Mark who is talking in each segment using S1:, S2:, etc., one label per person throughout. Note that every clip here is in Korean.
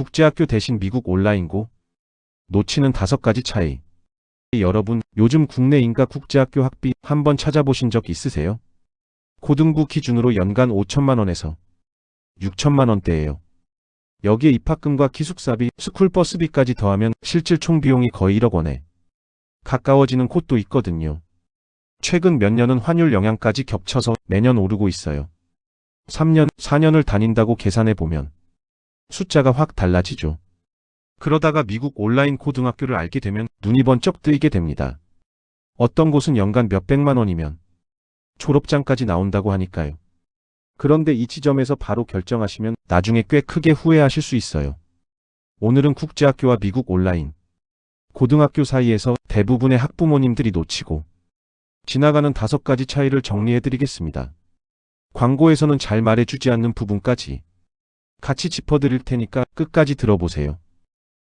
S1: 국제학교 대신 미국 온라인고? 놓치는 5가지 차이. 여러분, 요즘 국내 인가 국제학교 학비 한번 찾아보신 적 있으세요? 고등부 기준으로 연간 5천만 원에서 6천만 원대예요. 여기에 입학금과 기숙사비, 스쿨버스비까지 더하면 실질 총 비용이 거의 1억 원에 가까워지는 곳도 있거든요. 최근 몇 년은 환율 영향까지 겹쳐서 매년 오르고 있어요. 3년, 4년을 다닌다고 계산해 보면 숫자가 확 달라지죠. 그러다가 미국 온라인 고등학교를 알게 되면 눈이 번쩍 뜨이게 됩니다. 어떤 곳은 연간 몇백만 원이면 졸업장까지 나온다고 하니까요. 그런데 이 지점에서 바로 결정하시면 나중에 꽤 크게 후회하실 수 있어요. 오늘은 국제학교와 미국 온라인 고등학교 사이에서 대부분의 학부모님들이 놓치고 지나가는 5가지 차이를 정리해드리겠습니다. 광고에서는 잘 말해주지 않는 부분까지 같이 짚어드릴 테니까 끝까지 들어보세요.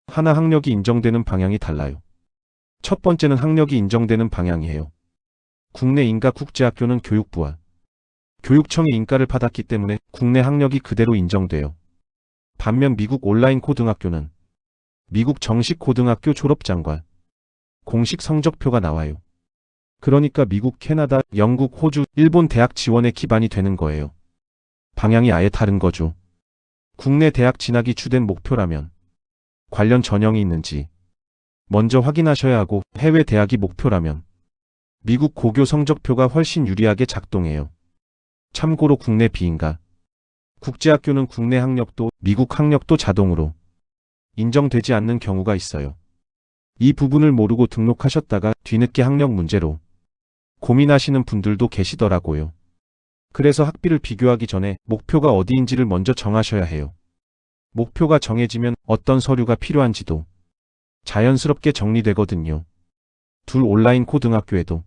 S1: 하나, 학력이 인정되는 방향이 달라요. 첫 번째는 학력이 인정되는 방향이에요. 국내 인가 국제학교는 교육부와 교육청이 인가를 받았기 때문에 국내 학력이 그대로 인정돼요. 반면 미국 온라인 고등학교는 미국 정식 고등학교 졸업장과 공식 성적표가 나와요. 그러니까 미국, 캐나다, 영국, 호주, 일본 대학 지원에 기반이 되는 거예요. 방향이 아예 다른 거죠. 국내 대학 진학이 주된 목표라면 관련 전형이 있는지 먼저 확인하셔야 하고, 해외 대학이 목표라면 미국 고교 성적표가 훨씬 유리하게 작동해요. 참고로 국내 비인가 국제학교는 국내 학력도 미국 학력도 자동으로 인정되지 않는 경우가 있어요. 이 부분을 모르고 등록하셨다가 뒤늦게 학력 문제로 고민하시는 분들도 계시더라고요. 그래서 학비를 비교하기 전에 목표가 어디인지를 먼저 정하셔야 해요. 목표가 정해지면 어떤 서류가 필요한지도 자연스럽게 정리되거든요. 둘, 온라인 고등학교에도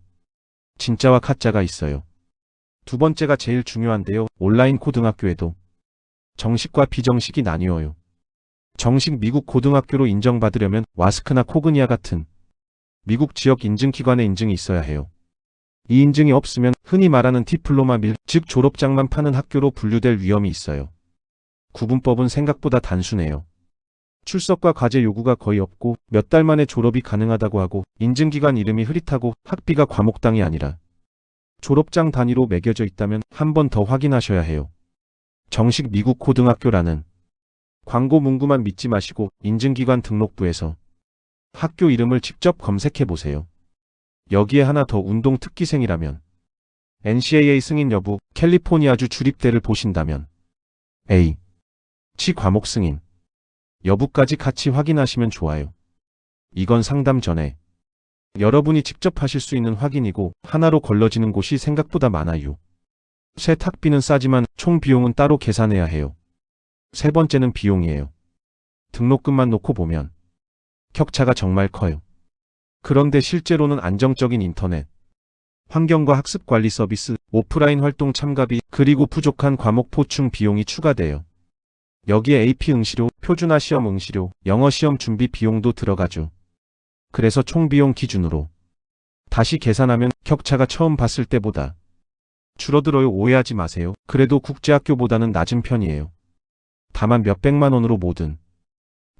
S1: 진짜와 가짜가 있어요. 두 번째가 제일 중요한데요. 온라인 고등학교에도 정식과 비정식이 나뉘어요. 정식 미국 고등학교로 인정받으려면 와스크나 코그니아 같은 미국 지역 인증기관의 인증이 있어야 해요. 이 인증이 없으면 흔히 말하는 디플로마 밀, 즉 졸업장만 파는 학교로 분류될 위험이 있어요. 구분법은 생각보다 단순해요. 출석과 과제 요구가 거의 없고 몇 달 만에 졸업이 가능하다고 하고, 인증기관 이름이 흐릿하고 학비가 과목당이 아니라 졸업장 단위로 매겨져 있다면 한 번 더 확인하셔야 해요. 정식 미국 고등학교라는 광고 문구만 믿지 마시고 인증기관 등록부에서 학교 이름을 직접 검색해 보세요. 여기에 하나 더, 운동 특기생이라면 NCAA 승인 여부, 캘리포니아주 주립대를 보신다면 A, 치 과목 승인 여부까지 같이 확인하시면 좋아요. 이건 상담 전에 여러분이 직접 하실 수 있는 확인이고, 하나로 걸러지는 곳이 생각보다 많아요. 셋, 학비는 싸지만 총 비용은 따로 계산해야 해요. 세 번째는 비용이에요. 등록금만 놓고 보면 격차가 정말 커요. 그런데 실제로는 안정적인 인터넷 환경과 학습관리 서비스, 오프라인 활동 참가비, 그리고 부족한 과목 보충 비용이 추가돼요. 여기에 AP 응시료, 표준화 시험 응시료, 영어 시험 준비 비용도 들어가죠. 그래서 총 비용 기준으로 다시 계산하면 격차가 처음 봤을 때보다 줄어들어요. 오해하지 마세요. 그래도 국제학교보다는 낮은 편이에요. 다만 몇백만 원으로 모든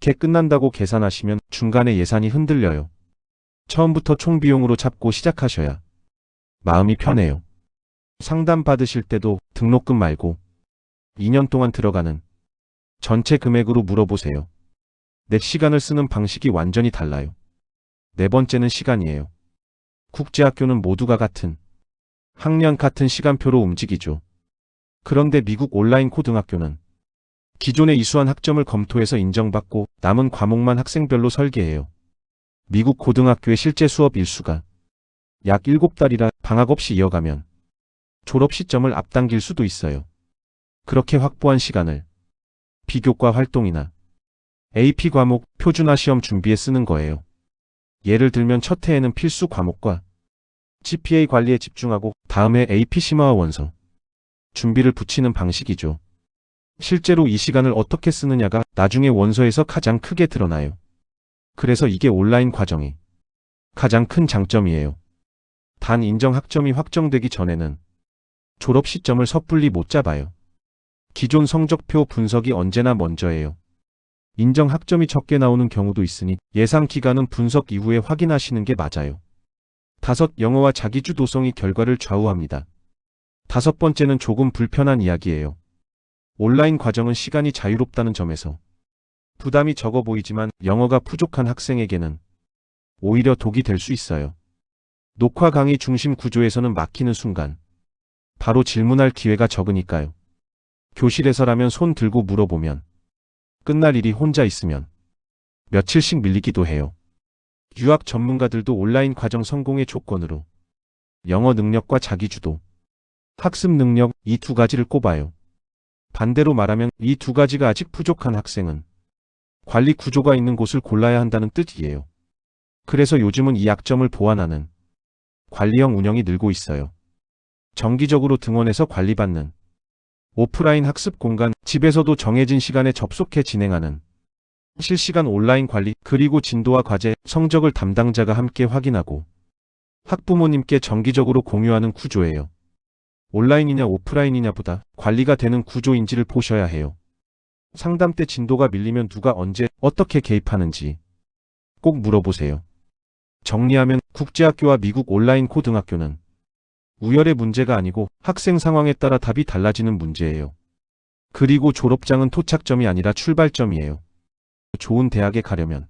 S1: 게 끝난다고 계산하시면 중간에 예산이 흔들려요. 처음부터 총 비용으로 잡고 시작하셔야 마음이 편해요. 상담 받으실 때도 등록금 말고 2년 동안 들어가는 전체 금액으로 물어보세요. 내 시간을 쓰는 방식이 완전히 달라요. 네 번째는 시간이에요. 국제학교는 모두가 같은 학년 같은 시간표로 움직이죠. 그런데 미국 온라인 고등학교는 기존에 이수한 학점을 검토해서 인정받고 남은 과목만 학생별로 설계해요. 미국 고등학교의 실제 수업 일수가 약 7달이라 방학 없이 이어가면 졸업 시점을 앞당길 수도 있어요. 그렇게 확보한 시간을 비교과 활동이나 AP 과목, 표준화 시험 준비에 쓰는 거예요. 예를 들면 첫 해에는 필수 과목과 GPA 관리에 집중하고 다음해 AP 심화와 원서 준비를 붙이는 방식이죠. 실제로 이 시간을 어떻게 쓰느냐가 나중에 원서에서 가장 크게 드러나요. 그래서 이게 온라인 과정이 가장 큰 장점이에요. 단 인정 학점이 확정되기 전에는 졸업 시점을 섣불리 못 잡아요. 기존 성적표 분석이 언제나 먼저예요. 인정 학점이 적게 나오는 경우도 있으니 예상 기간은 분석 이후에 확인하시는 게 맞아요. 5. 영어와 자기주 도성이 결과를 좌우합니다. 5번째는 조금 불편한 이야기예요. 온라인 과정은 시간이 자유롭다는 점에서 부담이 적어 보이지만 영어가 부족한 학생에게는 오히려 독이 될 수 있어요. 녹화 강의 중심 구조에서는 막히는 순간 바로 질문할 기회가 적으니까요. 교실에서라면 손 들고 물어보면 끝날 일이 혼자 있으면 며칠씩 밀리기도 해요. 유학 전문가들도 온라인 과정 성공의 조건으로 영어 능력과 자기주도, 학습 능력 이 2가지를 꼽아요. 반대로 말하면 이 2가지가 아직 부족한 학생은 관리 구조가 있는 곳을 골라야 한다는 뜻이에요. 그래서 요즘은 이 약점을 보완하는 관리형 운영이 늘고 있어요. 정기적으로 등원해서 관리받는 오프라인 학습 공간, 집에서도 정해진 시간에 접속해 진행하는 실시간 온라인 관리, 그리고 진도와 과제, 성적을 담당자가 함께 확인하고 학부모님께 정기적으로 공유하는 구조예요. 온라인이냐 오프라인이냐보다 관리가 되는 구조인지를 보셔야 해요. 상담 때 진도가 밀리면 누가 언제 어떻게 개입하는지 꼭 물어보세요. 정리하면 국제학교와 미국 온라인 고등학교는 우열의 문제가 아니고 학생 상황에 따라 답이 달라지는 문제예요. 그리고 졸업장은 토착점이 아니라 출발점이에요. 좋은 대학에 가려면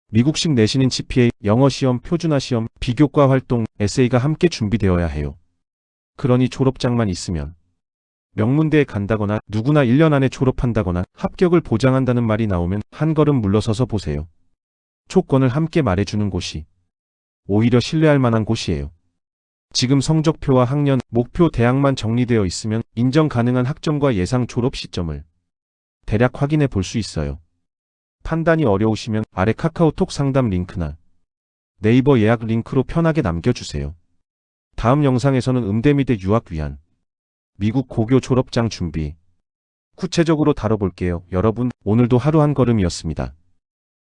S1: 미국식 내신인 GPA, 영어 시험, 표준화 시험, 비교과 활동, 에세이가 함께 준비되어야 해요. 그러니 졸업장만 있으면 명문대에 간다거나 누구나 1년 안에 졸업한다거나 합격을 보장한다는 말이 나오면 한 걸음 물러서서 보세요. 조건을 함께 말해주는 곳이 오히려 신뢰할 만한 곳이에요. 지금 성적표와 학년, 목표 대학만 정리되어 있으면 인정 가능한 학점과 예상 졸업 시점을 대략 확인해 볼 수 있어요. 판단이 어려우시면 아래 카카오톡 상담 링크나 네이버 예약 링크로 편하게 남겨주세요. 다음 영상에서는 음대미대 유학 위한 미국 고교 졸업장 준비 구체적으로 다뤄볼게요. 여러분, 오늘도 하루 한 걸음이었습니다.